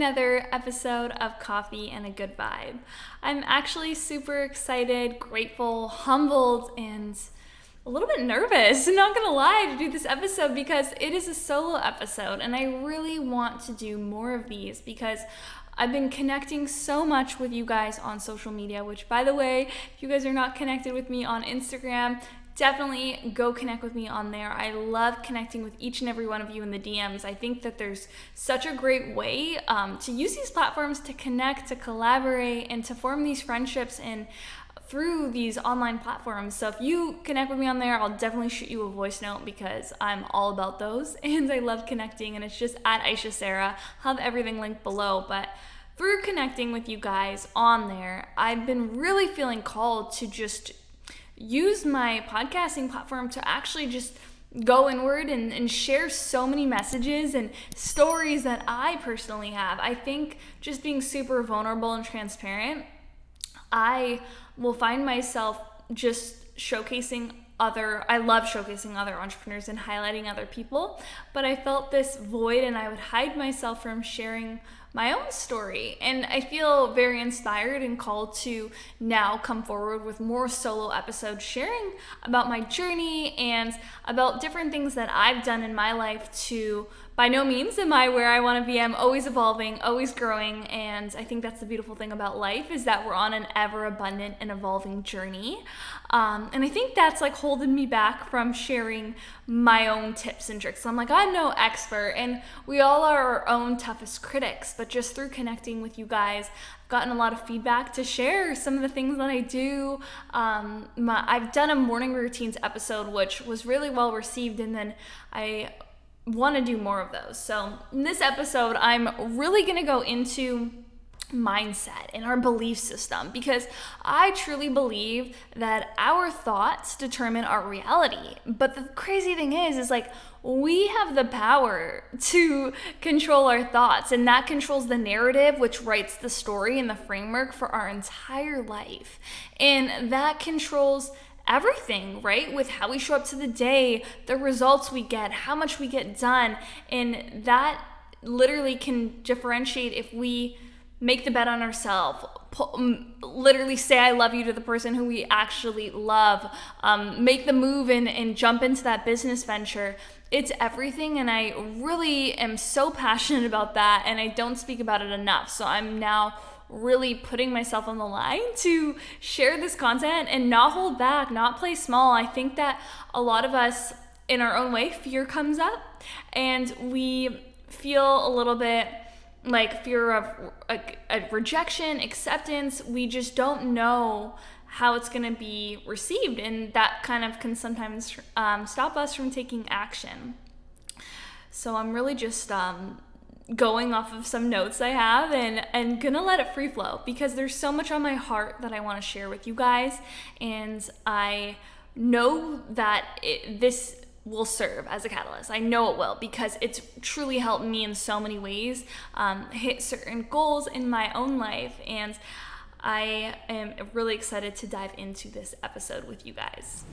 another episode of Coffee and a Good Vibe. I'm actually super excited, grateful, humbled, and a little bit nervous, I'm not gonna lie, to do this episode because it is a solo episode and I really want to do more of these because I've been connecting so much with you guys on social media, which, by the way, if you guys are not connected with me on Instagram, definitely go connect with me on there. I love connecting with each and every one of you in the DMs. I think that there's such a great way to use these platforms to connect, to collaborate, and to form these friendships and through these online platforms. So if you connect with me on there, I'll definitely shoot you a voice note because I'm all about those and I love connecting, and it's just at Ayesha Sehra. I'll have everything linked below, but through connecting with you guys on there, I've been really feeling called to just use my podcasting platform to actually just go inward and share so many messages and stories that I personally have. I think just being super vulnerable and transparent, I will find myself just showcasing I love showcasing other entrepreneurs and highlighting other people, but I felt this void and I would hide myself from sharing my own story. And I feel very inspired and called to now come forward with more solo episodes sharing about my journey and about different things that I've done in my life. To by no means am I where I want to be. I'm always evolving, always growing, and I think that's the beautiful thing about life, is that we're on an ever abundant and evolving journey. And I think that's like holding me back from sharing my own tips and tricks. So I'm like, I'm no expert, and we all are our own toughest critics, but just through connecting with you guys, I've gotten a lot of feedback to share some of the things that I do. I've done a morning routines episode, which was really well received, and then I want to do more of those. So in this episode, I'm really going to go into mindset and our belief system, because I truly believe that our thoughts determine our reality. But the crazy thing is like, we have the power to control our thoughts, and that controls the narrative, which writes the story and the framework for our entire life. And that controls everything, right? With how we show up to the day, the results we get, how much we get done. And that literally can differentiate if we make the bet on ourselves, literally say I love you to the person who we actually love, make the move and jump into that business venture. It's everything, and I really am so passionate about that, and I don't speak about it enough. So I'm now really putting myself on the line to share this content and not hold back, not play small. I think that a lot of us, in our own way, fear comes up, and we feel a little bit like fear of a rejection, acceptance. We just don't know how it's going to be received, and that kind of can sometimes stop us from taking action. So I'm really just going off of some notes I have and gonna let it free flow, because there's so much on my heart that I want to share with you guys, and I know that this will serve as a catalyst. I know it will, because it's truly helped me in so many ways hit certain goals in my own life, and I am really excited to dive into this episode with you guys.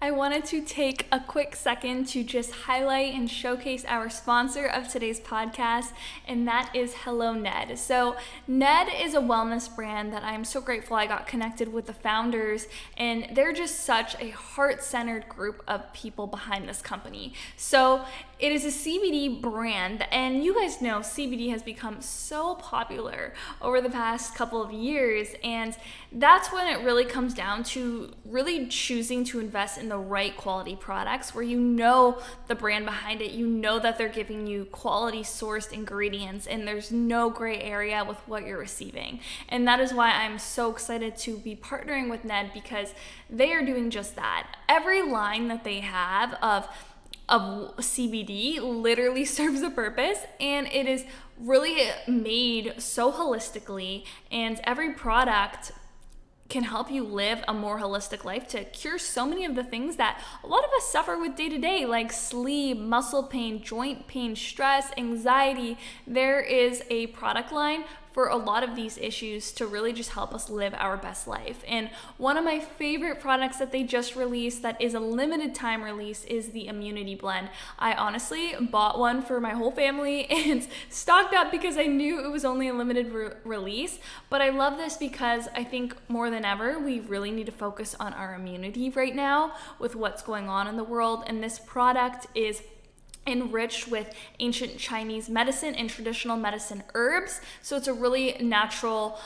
I wanted to take a quick second to just highlight and showcase our sponsor of today's podcast, and that is Hello Ned. So Ned is a wellness brand that I'm so grateful I got connected with the founders, and they're just such a heart-centered group of people behind this company. So it is a CBD brand, and you guys know CBD has become so popular over the past couple of years, and that's when it really comes down to really choosing to invest in the right quality products where you know the brand behind it, you know that they're giving you quality sourced ingredients, and there's no gray area with what you're receiving. And that is why I'm so excited to be partnering with Ned, because they are doing just that. Every line that they have of CBD literally serves a purpose, and it is really made so holistically, and every product can help you live a more holistic life to cure so many of the things that a lot of us suffer with day to day, like sleep, muscle pain, joint pain, stress, anxiety. There is a product line for a lot of these issues to really just help us live our best life. And one of my favorite products that they just released that is a limited time release is the Immunity Blend. I honestly bought one for my whole family and stocked up because I knew it was only a limited release. But I love this because I think more than ever, we really need to focus on our immunity right now with what's going on in the world. And this product is enriched with ancient Chinese medicine and traditional medicine herbs. So it's a really natural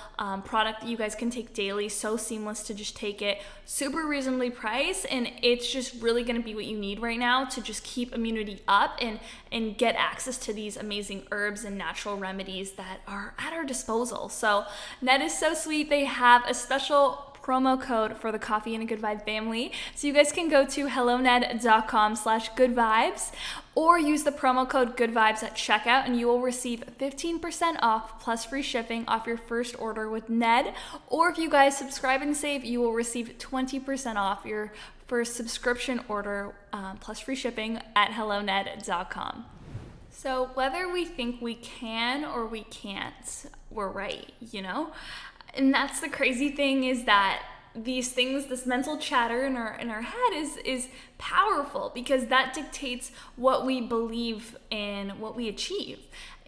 product that you guys can take daily. So seamless to just take it, super reasonably priced, and it's just really going to be what you need right now to just keep immunity up and get access to these amazing herbs and natural remedies that are at our disposal. So Ned is so sweet. They have a special promo code for the Coffee and a Good Vibe family. So you guys can go to helloned.com/goodvibes or use the promo code goodvibes at checkout and you will receive 15% off plus free shipping off your first order with Ned. Or if you guys subscribe and save, you will receive 20% off your first subscription order plus free shipping at helloned.com. So whether we think we can or we can't, we're right, you know? And that's the crazy thing, is that these things, this mental chatter in our head is powerful, because that dictates what we believe and what we achieve.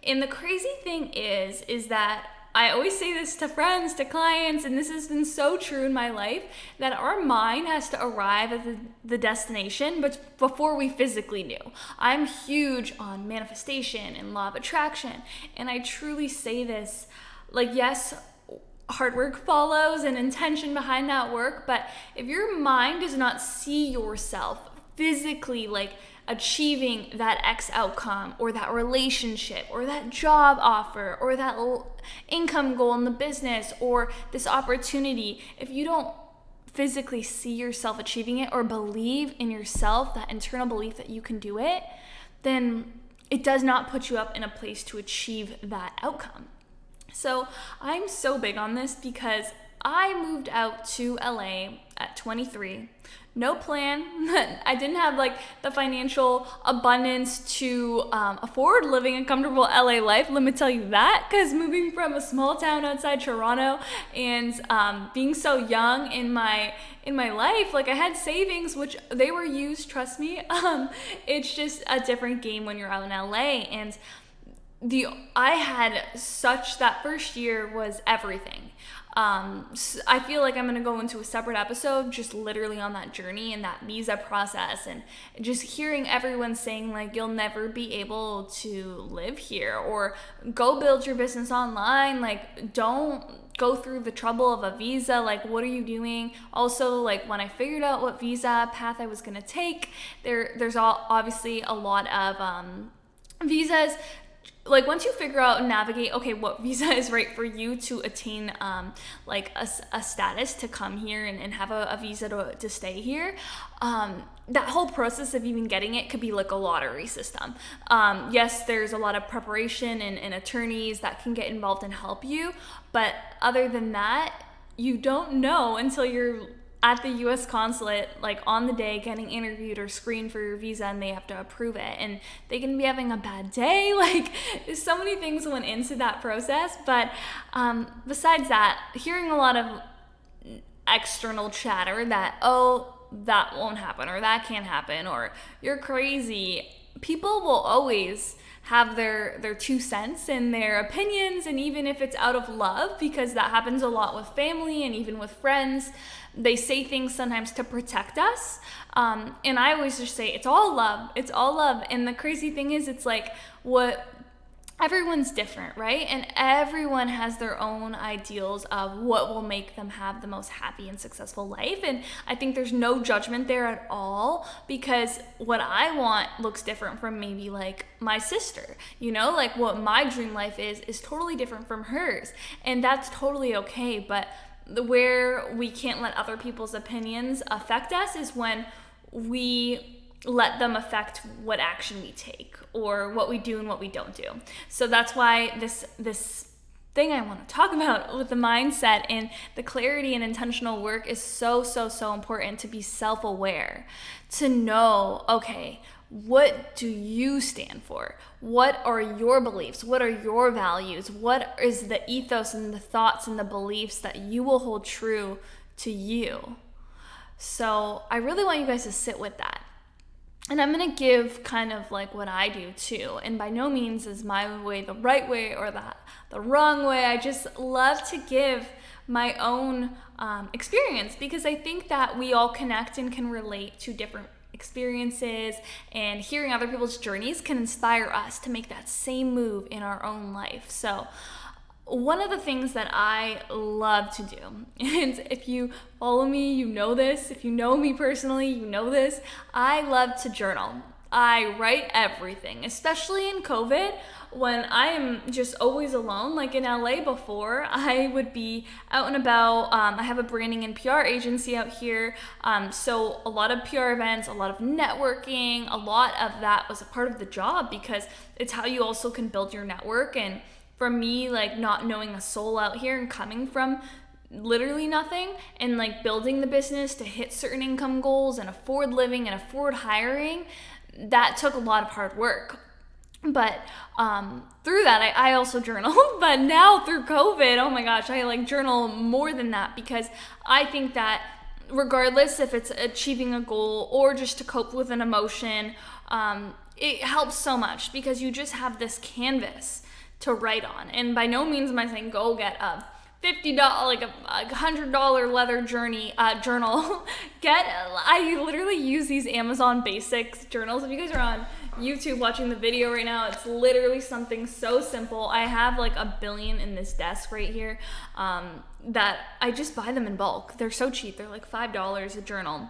And the crazy thing is that I always say this to friends, to clients, and this has been so true in my life, that our mind has to arrive at the destination, but before we physically knew. I'm huge on manifestation and law of attraction, and I truly say this, like, yes, hard work follows and intention behind that work, but if your mind does not see yourself physically like achieving that X outcome or that relationship or that job offer or that income goal in the business or this opportunity, if you don't physically see yourself achieving it or believe in yourself, that internal belief that you can do it, then it does not put you up in a place to achieve that outcome. So I'm so big on this because I moved out to LA at 23. No plan. I didn't have like the financial abundance to afford living a comfortable LA life. Let me tell you that, because moving from a small town outside Toronto and being so young in my life, like I had savings, which they were used, trust me. It's just a different game when you're out in LA. And I had that first year was everything. I feel like I'm going to go into a separate episode just literally on that journey and that visa process, and just hearing everyone saying like, you'll never be able to live here, or go build your business online. Like, don't go through the trouble of a visa. Like, what are you doing? Also, like, when I figured out what visa path I was going to take, there's obviously a lot of visas. Like, once you figure out and navigate, okay, what visa is right for you to attain like a status to come here and have a visa to stay here, that whole process of even getting it could be like a lottery system. Yes, there's a lot of preparation and attorneys that can get involved and help you, but other than that, you don't know until you're at the U.S. consulate, like on the day, getting interviewed or screened for your visa, and they have to approve it, and they can be having a bad day. Like, so many things went into that process. But besides that, hearing a lot of external chatter that, oh, that won't happen, or that can't happen, or you're crazy. People will always have their 2 cents and their opinions, and even if it's out of love, because that happens a lot with family and even with friends, they say things sometimes to protect us. And I always just say, it's all love. It's all love. And the crazy thing is, it's like, everyone's different, right? And everyone has their own ideals of what will make them have the most happy and successful life. And I think there's no judgment there at all, because what I want looks different from maybe like my sister, you know, like what my dream life is totally different from hers. And that's totally okay. But where we can't let other people's opinions affect us is when we let them affect what action we take or what we do and what we don't do. So that's why this thing I want to talk about with the mindset and the clarity and intentional work is so important to be self-aware, to know, okay, what do you stand for? What are your beliefs? What are your values? What is the ethos and the thoughts and the beliefs that you will hold true to you? So I really want you guys to sit with that. And I'm going to give kind of like what I do too. And by no means is my way the right way or the wrong way. I just love to give my own experience, because I think that we all connect and can relate to different experiences, and hearing other people's journeys can inspire us to make that same move in our own life. So one of the things that I love to do, and if you follow me, you know this. If you know me personally, you know this. I love to journal. I write everything, especially in COVID when I am just always alone. Like in LA before, I would be out and about. I have a branding and PR agency out here. So a lot of PR events, a lot of networking, a lot of that was a part of the job, because it's how you also can build your network. And for me, like not knowing a soul out here and coming from literally nothing and like building the business to hit certain income goals and afford living and afford hiring, that took a lot of hard work. But through that, I also journal. But now through COVID, oh my gosh, I like journal more than that, because I think that regardless if it's achieving a goal or just to cope with an emotion, it helps so much because you just have this canvas to write on. And by no means am I saying go get a $50, like a $100 leather journal. I literally use these Amazon Basics journals. If you guys are on YouTube watching the video right now, it's literally something so simple. I have like 1 billion in this desk right here, that I just buy them in bulk. They're so cheap. They're like $5 a journal.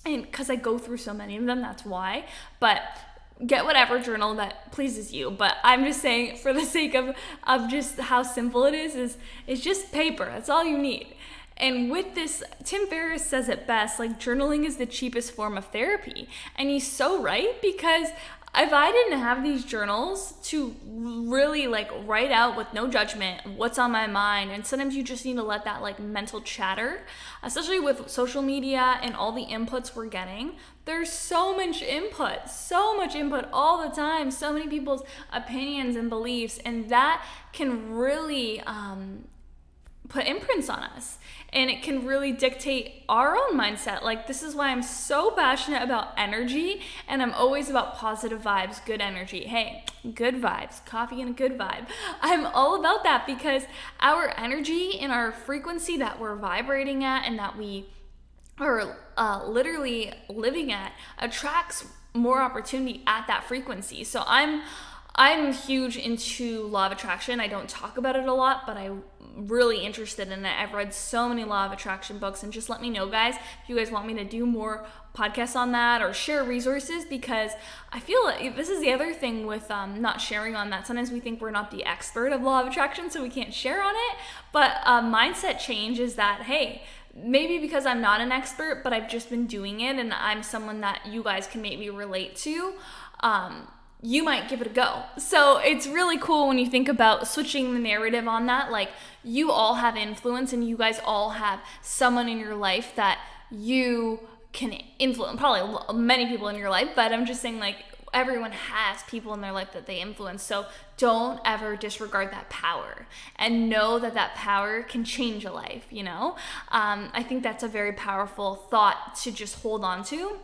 And because I go through so many of them, that's why. But get whatever journal that pleases you. But I'm just saying, for the sake of just how simple it is it's just paper. That's all you need. And with this, Tim Ferriss says it best, like journaling is the cheapest form of therapy. And he's so right, because if I didn't have these journals to really like write out with no judgment what's on my mind, and sometimes you just need to let that like mental chatter, especially with social media and all the inputs we're getting, there's so much input all the time, so many people's opinions and beliefs, and that can really put imprints on us, and it can really dictate our own mindset. Like, this is why I'm so passionate about energy, and I'm always about positive vibes, good energy. Hey, good vibes, coffee and a good vibe. I'm all about that, because our energy and our frequency that we're vibrating at and that we are literally living at attracts more opportunity at that frequency. So I'm huge into law of attraction. I don't talk about it a lot, but I'm really interested in it. I've read so many law of attraction books, and just let me know, guys, if you guys want me to do more podcasts on that or share resources, because I feel like this is the other thing with not sharing on that. Sometimes we think we're not the expert of law of attraction, so we can't share on it. But mindset change is that, hey, maybe because I'm not an expert, but I've just been doing it, and I'm someone that you guys can maybe relate to, you might give it a go. So it's really cool when you think about switching the narrative on that. Like, you all have influence, and you guys all have someone in your life that you can influence. Probably many people in your life, but I'm just saying, like, everyone has people in their life that they influence. So don't ever disregard that power, and know that that power can change a life, you know? I think that's a very powerful thought to just hold on to.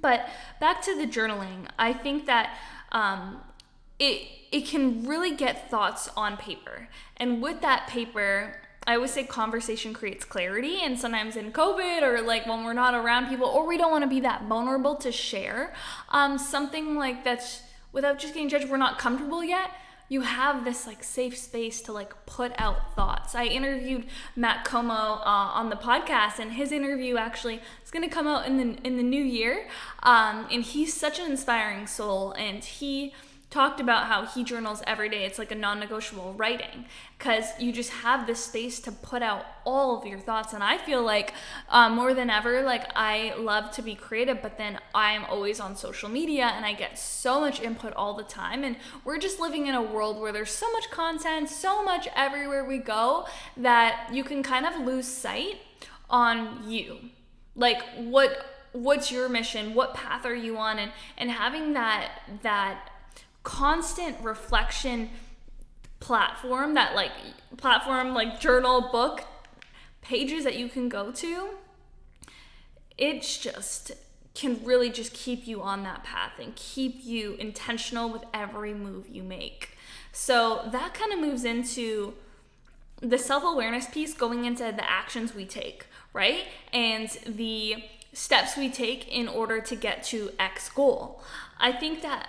But back to the journaling, I think that it can really get thoughts on paper. And with that paper, I always say conversation creates clarity, and sometimes in COVID, or like when we're not around people, or we don't want to be that vulnerable to share something like that's without just getting judged, we're not comfortable yet, you have this like safe space to like put out thoughts. I interviewed Matt Como on the podcast, and his interview actually is going to come out in the new year. And he's such an inspiring soul, and he talked about how he journals every day. It's like a non-negotiable writing, because you just have this space to put out all of your thoughts. And I feel like more than ever, like I love to be creative, but then I'm always on social media and I get so much input all the time. And we're just living in a world where there's so much content, so much everywhere we go, that you can kind of lose sight on you. Like what's your mission? What path are you on? And having that constant reflection platform like journal, book, pages that you can go to, it's just can really just keep you on that path and keep you intentional with every move you make. So that kind of moves into the self-awareness piece, going into the actions we take, right? And the steps we take in order to get to X goal. I think that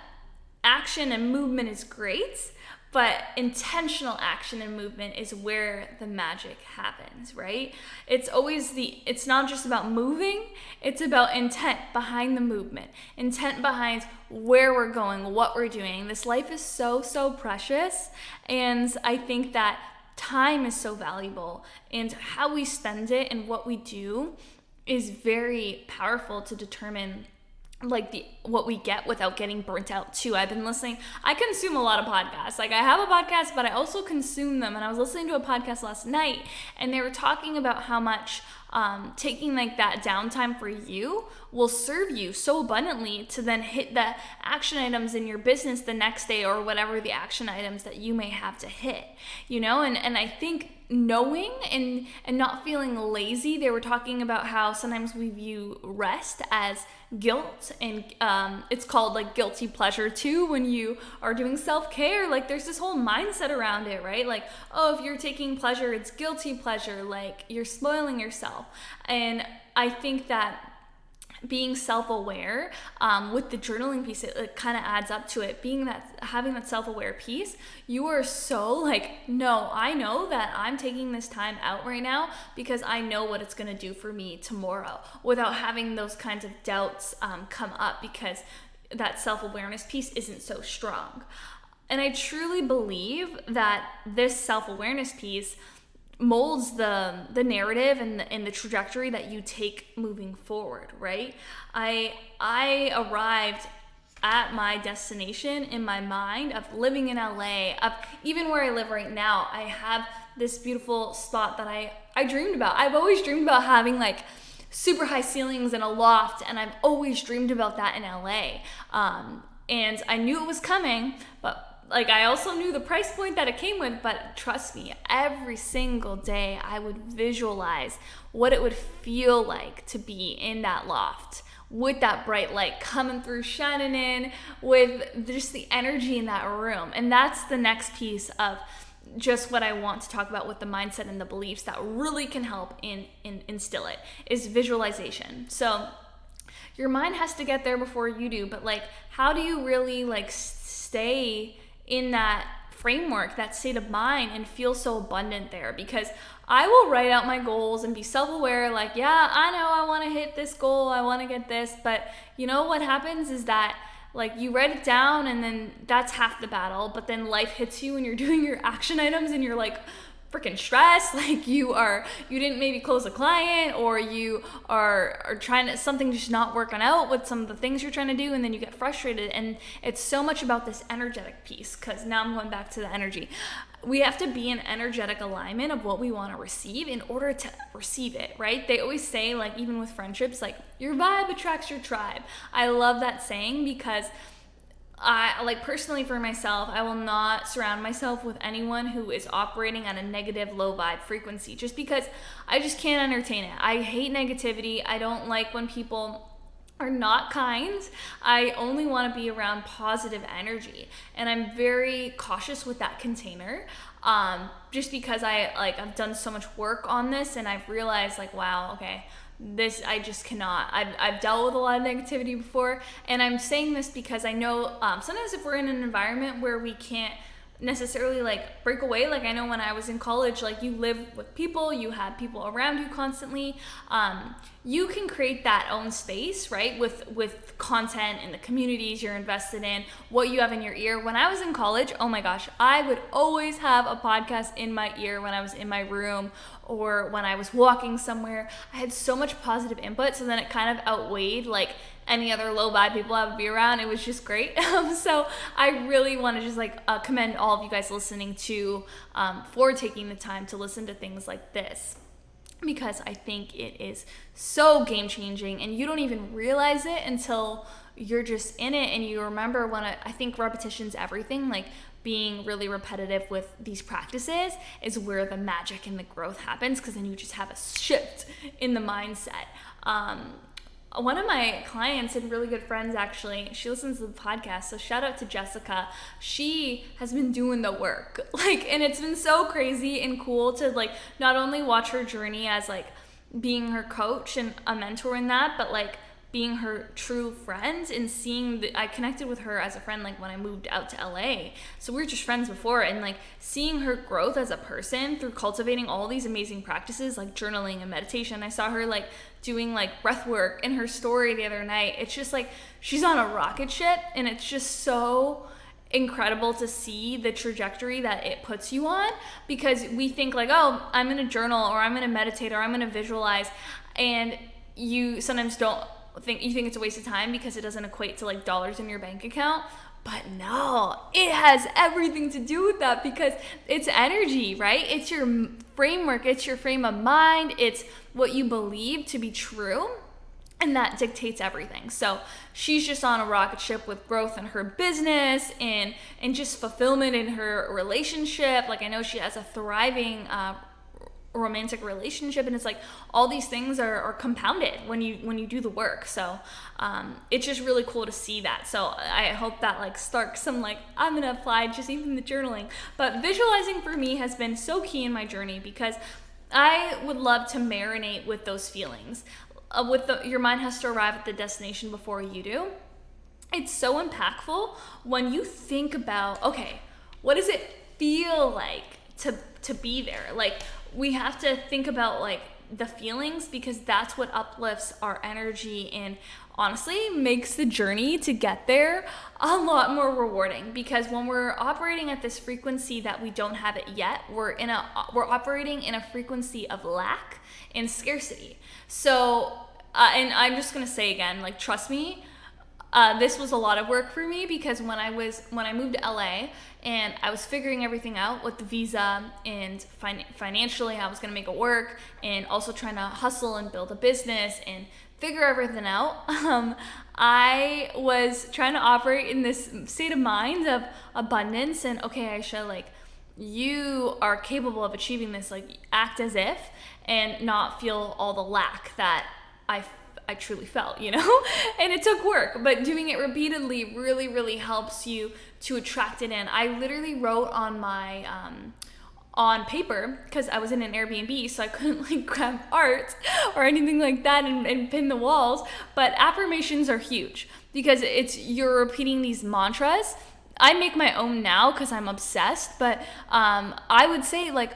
action and movement is great, but intentional action and movement is where the magic happens, right? It's not just about moving, it's about intent behind the movement, intent behind where we're going, what we're doing. This life is so, so precious, and I think that time is so valuable, and how we spend it and what we do is very powerful to determine what we get without getting burnt out too. I consume a lot of podcasts. Like I have a podcast, but I also consume them. And I was listening to a podcast last night, and they were talking about how much taking like that downtime for you will serve you so abundantly to then hit the action items in your business the next day, or whatever the action items that you may have to hit, and I think knowing and not feeling lazy. They were talking about how sometimes we view rest as guilt, and it's called like guilty pleasure too when you are doing self-care. Like there's this whole mindset around it, right? Like, oh, if you're taking pleasure, it's guilty pleasure, like you're spoiling yourself. And I think that being self-aware with the journaling piece, it kind of adds up to it. Having that self-aware piece, you are so like, no, I know that I'm taking this time out right now because I know what it's going to do for me tomorrow, without having those kinds of doubts come up, because that self-awareness piece isn't so strong. And I truly believe that this self-awareness piece molds the narrative and the trajectory that you take moving forward, right? I arrived at my destination in my mind of living in LA, of even where I live right now. I have this beautiful spot that I dreamed about. I've always dreamed about having like super high ceilings and a loft, and I've always dreamed about that in LA. And I knew it was coming, but like I also knew the price point that it came with. But trust me, every single day I would visualize what it would feel like to be in that loft with that bright light coming through, shining in, with just the energy in that room. And that's the next piece of just what I want to talk about with the mindset and the beliefs that really can help instill it, is visualization. So your mind has to get there before you do, but like, how do you really like stay in that framework, that state of mind, and feel so abundant there? Because I will write out my goals and be self-aware, like, yeah, I know I want to hit this goal, I want to get this, but you know what happens is that like you write it down and then that's half the battle, but then life hits you and you're doing your action items and you're like freaking stressed, like you didn't maybe close a client, or you are trying to, something just not working out with some of the things you're trying to do, and then you get frustrated. And it's so much about this energetic piece, because now I'm going back to the energy. We have to be in energetic alignment of what we want to receive in order to receive it, right? They always say, like, even with friendships, like, your vibe attracts your tribe. I love that saying, because I, like, personally for myself, I will not surround myself with anyone who is operating on a negative, low vibe frequency, just because I just can't entertain it. I hate negativity. I don't like when people are not kind. I only want to be around positive energy, and I'm very cautious with that container, just because I've done so much work on this, and I've realized, like, wow, okay, this, I just cannot. I've dealt with a lot of negativity before, and I'm saying this because I know sometimes if we're in an environment where we can't necessarily like break away. Like I know when I was in college, like you live with people, you have people around you constantly. You can create that own space, right? With content and the communities you're invested in, what you have in your ear. When I was in college, oh my gosh, I would always have a podcast in my ear when I was in my room or when I was walking somewhere. I had so much positive input, so then it kind of outweighed like any other low vibe people I would be around. It was just great. So I really want to just like commend all of you guys listening to for taking the time to listen to things like this, because I think it is so game changing and you don't even realize it until you're just in it and you remember when I think repetition's everything. Like being really repetitive with these practices is where the magic and the growth happens, because then you just have a shift in the mindset. One of my clients and really good friends, actually, she listens to the podcast, so shout out to Jessica. She has been doing the work, like, and it's been so crazy and cool to like not only watch her journey as like being her coach and a mentor in that, but like being her true friend and seeing that I connected with her as a friend like when I moved out to LA. So we were just friends before, and like seeing her growth as a person through cultivating all these amazing practices like journaling and meditation. I saw her like doing like breath work in her story the other night. It's just like she's on a rocket ship, and it's just so incredible to see the trajectory that it puts you on, because we think like, oh, I'm gonna journal or I'm gonna meditate or I'm gonna visualize, and you sometimes don't think it's a waste of time because it doesn't equate to like dollars in your bank account. But no, it has everything to do with that, because it's energy, right? It's your framework, it's your frame of mind, it's what you believe to be true, and that dictates everything. So she's just on a rocket ship with growth in her business and just fulfillment in her relationship. Like I know she has a thriving romantic relationship, and it's like all these things are compounded when you do the work. So it's just really cool to see that. So I hope that like sparks some like, I'm gonna apply just even the journaling. But visualizing for me has been so key in my journey, because I would love to marinate with those feelings. Your mind has to arrive at the destination before you do. It's so impactful when you think about, okay, what does it feel like to be there? Like we have to think about like the feelings, because that's what uplifts our energy and honestly makes the journey to get there a lot more rewarding. Because when we're operating at this frequency that we don't have it yet, we're operating in a frequency of lack and scarcity. So and I'm just gonna say again, like trust me, this was a lot of work for me, because when I moved to LA and I was figuring everything out with the visa and financially I was going to make it work, and also trying to hustle and build a business and figure everything out, I was trying to operate in this state of mind of abundance and, okay, Ayesha, like you are capable of achieving this, like act as if, and not feel all the lack that I truly felt, you know? And it took work, but doing it repeatedly really, really helps you to attract it in. I literally wrote on my, on paper, because I was in an Airbnb, so I couldn't like grab art or anything like that and pin the walls, but affirmations are huge, because you're repeating these mantras. I make my own now because I'm obsessed, but I would say like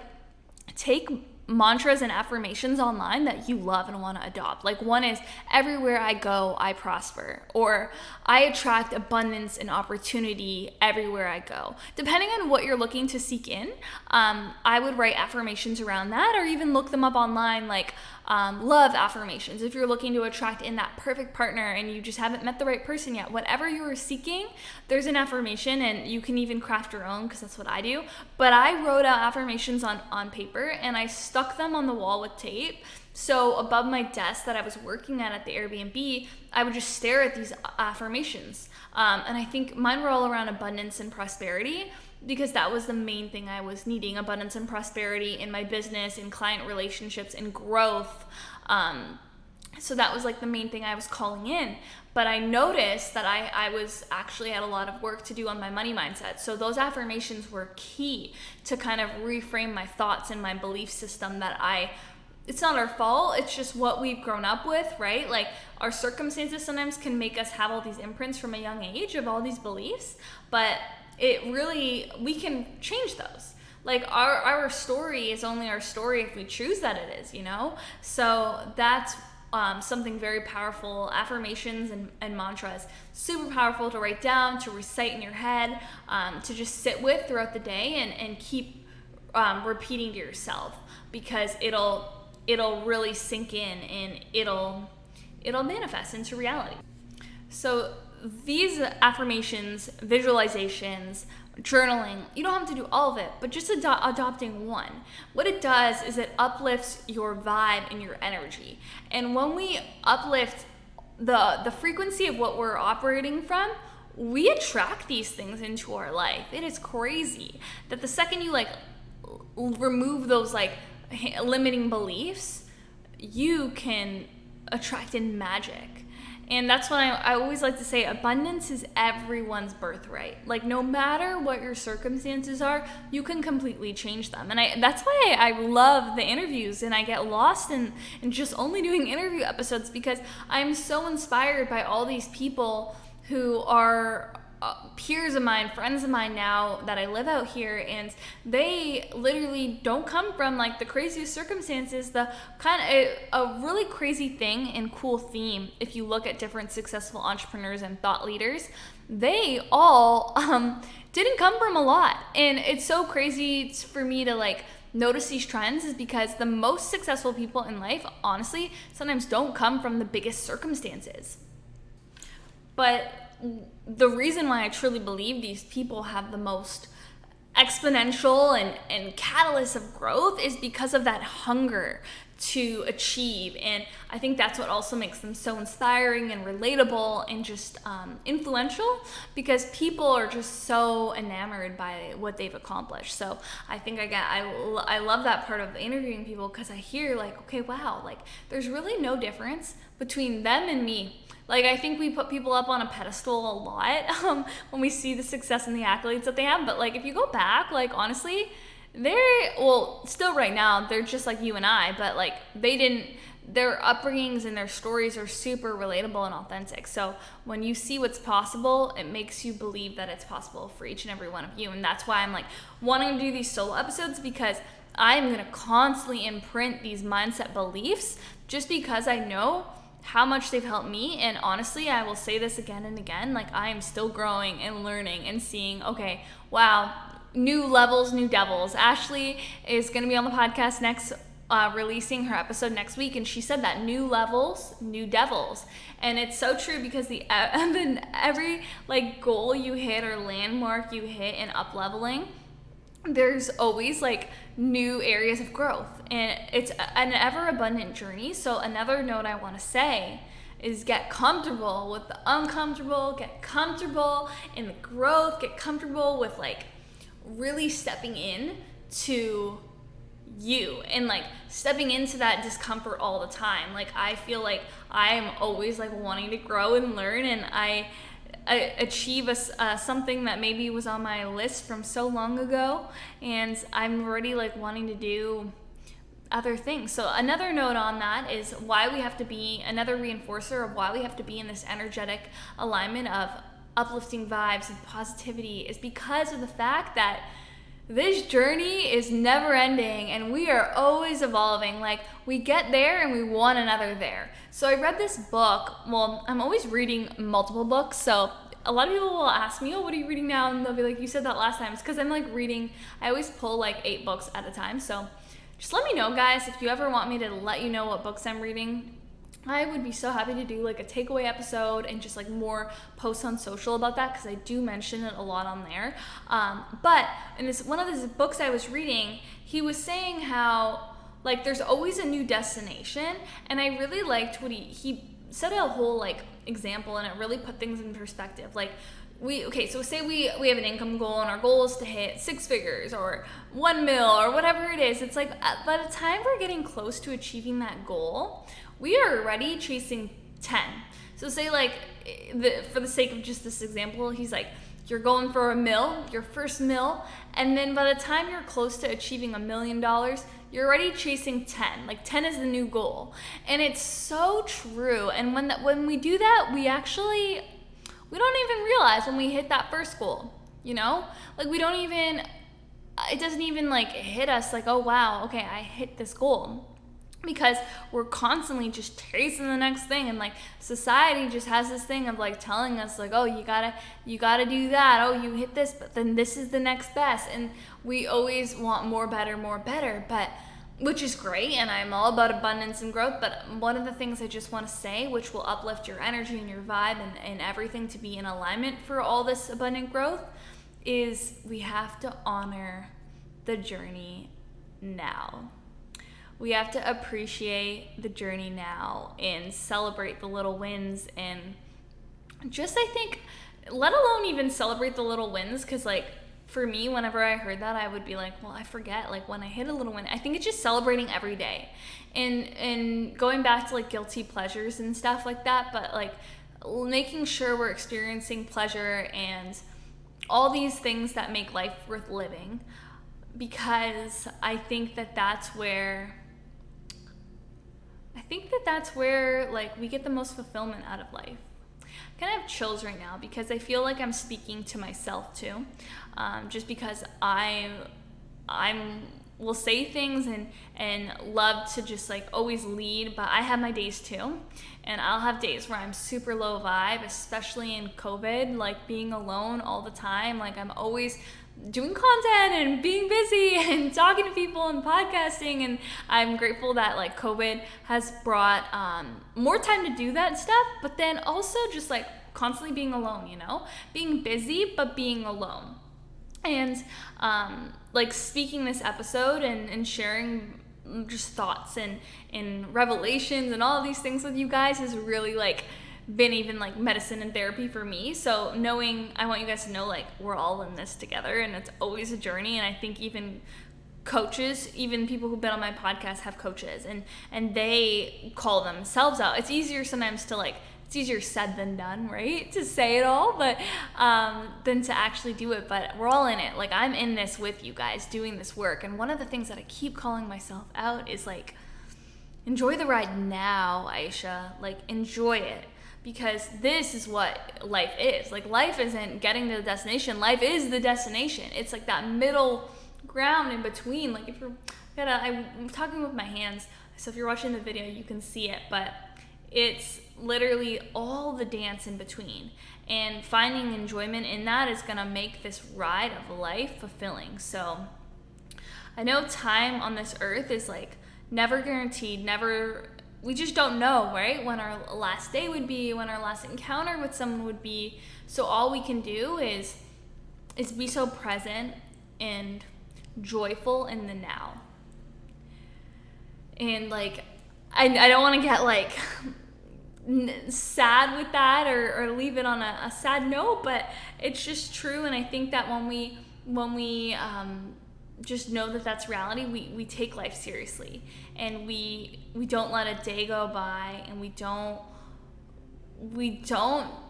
take mantras and affirmations online that you love and want to adopt. Like one is, everywhere I go, I prosper, or I attract abundance and opportunity everywhere I go. Depending on what you're looking to seek in, I would write affirmations around that, or even look them up online, like love affirmations. If you're looking to attract in that perfect partner and you just haven't met the right person yet, whatever you are seeking, there's an affirmation, and you can even craft your own, because that's what I do. But I wrote out affirmations on paper, and I stuck them on the wall with tape. So above my desk that I was working at the Airbnb, I would just stare at these affirmations. And I think mine were all around abundance and prosperity, because that was the main thing I was needing: abundance and prosperity in my business, in client relationships, in growth. So that was like the main thing I was calling in. But I noticed that I was actually had a lot of work to do on my money mindset. So those affirmations were key to kind of reframe my thoughts and my belief system that it's not our fault, it's just what we've grown up with, right? Like our circumstances sometimes can make us have all these imprints from a young age of all these beliefs, but we can change those. Like our story is only our story if we choose that it is, So that's something very powerful. Affirmations and mantras, super powerful to write down, to recite in your head, to just sit with throughout the day and keep repeating to yourself, because it'll really sink in and it'll manifest into reality. So these affirmations, visualizations, journaling, you don't have to do all of it, but just adopting one. What it does is it uplifts your vibe and your energy. And when we uplift the frequency of what we're operating from, we attract these things into our life. It is crazy that the second you remove those limiting beliefs, you can attract in magic. And that's what I always like to say, abundance is everyone's birthright. Like, no matter what your circumstances are, you can completely change them. And that's why I love the interviews, and I get lost in just only doing interview episodes, because I'm so inspired by all these people who are peers of mine, friends of mine now that I live out here, and they literally don't come from the craziest circumstances. The a really crazy thing and cool theme, if you look at different successful entrepreneurs and thought leaders, they all didn't come from a lot. And it's so crazy for me to notice these trends, is because the most successful people in life, honestly, sometimes don't come from the biggest circumstances. But the reason why I truly believe these people have the most exponential and catalyst of growth is because of that hunger to achieve. And I think that's what also makes them so inspiring and relatable and just influential, because people are just so enamored by what they've accomplished. So I think I love that part of interviewing people, because I hear okay, wow, there's really no difference between them and me. I think we put people up on a pedestal a lot when we see the success and the accolades that they have. But if you go back, honestly, still right now, they're just like you and I, but their upbringings and their stories are super relatable and authentic. So when you see what's possible, it makes you believe that it's possible for each and every one of you. And that's why I'm wanting to do these solo episodes, because I'm going to constantly imprint these mindset beliefs, just because I know how much they've helped me. And honestly, I will say this again and again, I am still growing and learning and seeing, okay, wow, new levels, new devils. Ashley is going to be on the podcast next, releasing her episode next week, and she said that new levels, new devils. And it's so true, because every goal you hit or landmark you hit in up leveling, there's always new areas of growth, and it's an ever abundant journey. So another note I want to say is get comfortable with the uncomfortable, get comfortable in the growth, get comfortable with really stepping in to you and stepping into that discomfort all the time. I feel I am always wanting to grow and learn, and I achieve something that maybe was on my list from so long ago, and I'm already wanting to do other things. So another note on that is why we have to be, another reinforcer of why we have to be in this energetic alignment of uplifting vibes and positivity, is because of the fact that this journey is never ending, and we are always evolving. We get there and we want another there. So I read this book. Well, I'm always reading multiple books. So a lot of people will ask me, oh, what are you reading now? And they'll be like, you said that last time. It's because I'm reading, I always pull 8 books at a time. So just let me know, guys, if you ever want me to let you know what books I'm reading. I would be so happy to do a takeaway episode and just more posts on social about that, because I do mention it a lot on there. But in one of these books I was reading, he was saying how there's always a new destination, and I really liked what he said, a whole example, and it really put things in perspective. So say we have an income goal, and our goal is to hit 6 figures or 1 mil or whatever it is. It's by the time we're getting close to achieving that goal, we are already chasing 10. So say for the sake of just this example, he's you're going for a mil, your first mil, and then by the time you're close to achieving $1 million, you're already chasing 10. 10 is the new goal. And it's so true. And when we do that, we don't even realize when we hit that first goal. Like we don't even, it doesn't even like hit us like, oh wow, okay, I hit this goal. Because we're constantly just chasing the next thing, and like society just has this thing of like telling us like, oh, you gotta do that, oh, you hit this, but then this is the next best, and we always want more, better, but which is great, and I'm all about abundance and growth. But one of the things I just want to say, which will uplift your energy and your vibe and everything to be in alignment for all this abundant growth, is we have to honor the journey now. We have to appreciate the journey now and celebrate the little wins, and just, I think, let alone even celebrate the little wins, because like for me, whenever I heard that, I would be like, well, I forget like when I hit a little win. I think it's just celebrating every day, and going back to like guilty pleasures and stuff like that, but like making sure we're experiencing pleasure and all these things that make life worth living, because I think that that's where like we get the most fulfillment out of life. I kind of have chills right now because I feel like I'm speaking to myself too, just because I'm will say things and love to just like always lead, but I have my days too, and I'll have days where I'm super low vibe, especially in COVID, like being alone all the time. Like I'm always doing content and being busy and talking to people and podcasting, and I'm grateful that like COVID has brought more time to do that stuff, but then also just like constantly being alone, being busy but being alone. And like speaking this episode and sharing just thoughts and revelations and all of these things with you guys has really like been even like medicine and therapy for me. So I want you guys to know like we're all in this together, and it's always a journey. And I think even coaches, even people who've been on my podcast have coaches, and they call themselves out. It's easier sometimes to like, it's easier said than done, right? To say it all, but than to actually do it. But we're all in it. Like I'm in this with you guys doing this work. And one of the things that I keep calling myself out is like, enjoy the ride now, Ayesha. Like enjoy it. Because this is what life is. Like life isn't getting to the destination. Life is the destination. It's like that middle ground in between. Like if I'm talking with my hands, so if you're watching the video, you can see it, but it's literally all the dance in between. And finding enjoyment in that is gonna make this ride of life fulfilling. So I know time on this earth is like never guaranteed, we just don't know, right? When our last day would be, when our last encounter with someone would be. So all we can do is be so present and joyful in the now. And like, I don't want to get like sad with that or leave it on a sad note, but it's just true. And I think that when we just know that that's reality, we take life seriously, and we don't let a day go by, and we don't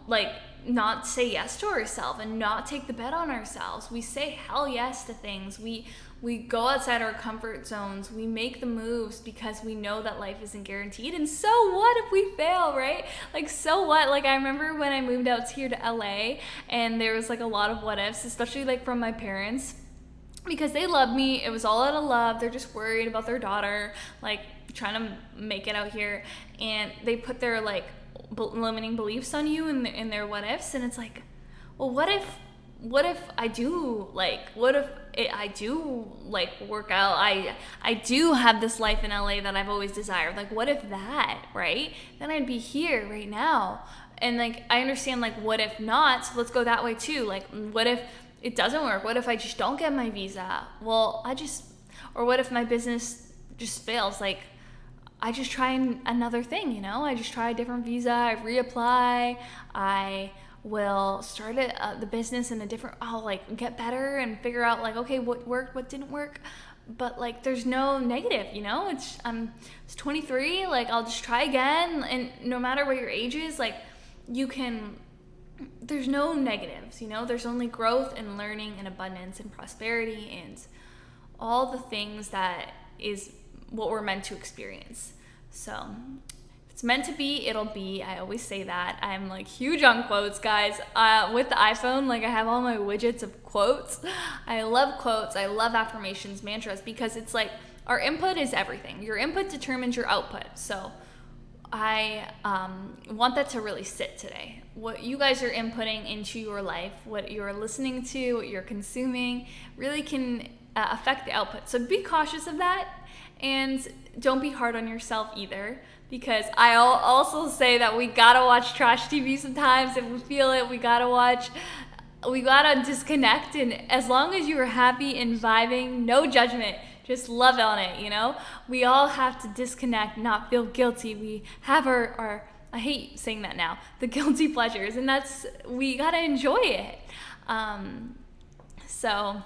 like not say yes to ourselves and not take the bet on ourselves. We say hell yes to things. We go outside our comfort zones. We make the moves because we know that life isn't guaranteed. And so what if we fail, right? Like, so what? Like, I remember when I moved out here to LA, and there was like a lot of what ifs, especially like from my parents, because they love me. It was all out of love. They're just worried about their daughter, like trying to make it out here. And they put their like limiting beliefs on you and their what ifs. And it's like, well, what if I do I do like work out? I do have this life in LA that I've always desired. Like, what if that, right? Then I'd be here right now. And like, I understand like, what if not? So let's go that way too. Like, what if it doesn't work? What if I just don't get my visa? Well, or what if my business just fails? Like, I just try another thing, I just try a different visa, I reapply, I will start the business in a different, I'll like get better and figure out like, okay, what worked, what didn't work. But like, there's no negative, it's 23, like I'll just try again. And no matter what your age is, like there's no negatives, there's only growth and learning and abundance and prosperity and all the things that is what we're meant to experience. So if it's meant to be, it'll be. I always say that. I'm like huge on quotes, guys. With the iPhone, like I have all my widgets of quotes. I love quotes. I love affirmations, mantras, because it's like our input is everything. Your input determines your output. So I want that to really sit today. What you guys are inputting into your life, what you're listening to, what you're consuming, really can affect the output. So be cautious of that, and don't be hard on yourself either, because I'll also say that we gotta watch trash TV sometimes if we feel it. We gotta disconnect, and as long as you are happy and vibing, no judgment, just love on it, you know? We all have to disconnect, not feel guilty. We have our I hate saying that now, the guilty pleasures, and we gotta enjoy it. So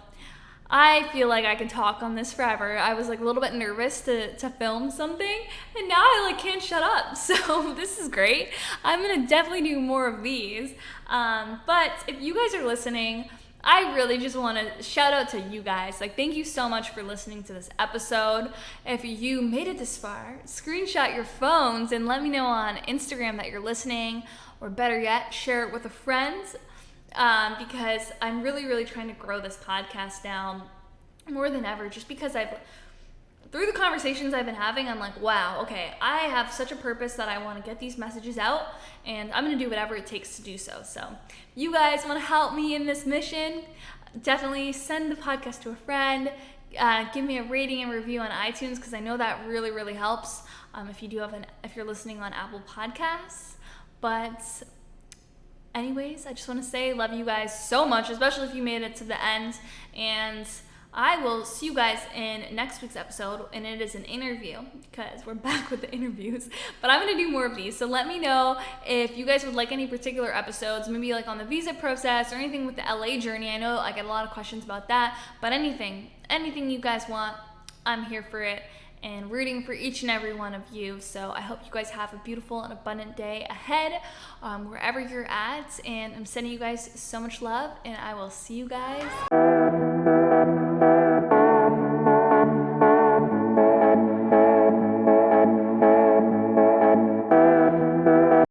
I feel like I could talk on this forever. I was like a little bit nervous to film something, and now I like can't shut up. So this is great. I'm gonna definitely do more of these. But if you guys are listening, I really just want to shout out to you guys. Like, thank you so much for listening to this episode. If you made it this far, screenshot your phones and let me know on Instagram that you're listening, or better yet, share it with a friend. Because I'm really, really trying to grow this podcast now more than ever, just because through the conversations I've been having, I'm like, wow, okay, I have such a purpose that I want to get these messages out, and I'm going to do whatever it takes to do so. So you guys want to help me in this mission, definitely send the podcast to a friend, give me a rating and review on iTunes, because I know that really, really helps if you're listening on Apple Podcasts. But anyways, I just want to say love you guys so much, especially if you made it to the end, and I will see you guys in next week's episode, and it is an interview, because we're back with the interviews, but I'm going to do more of these. So let me know if you guys would like any particular episodes, maybe like on the visa process or anything with the LA journey. I know I get a lot of questions about that, but anything you guys want, I'm here for it, and rooting for each and every one of you. So I hope you guys have a beautiful and abundant day ahead, wherever you're at, and I'm sending you guys so much love, and I will see you guys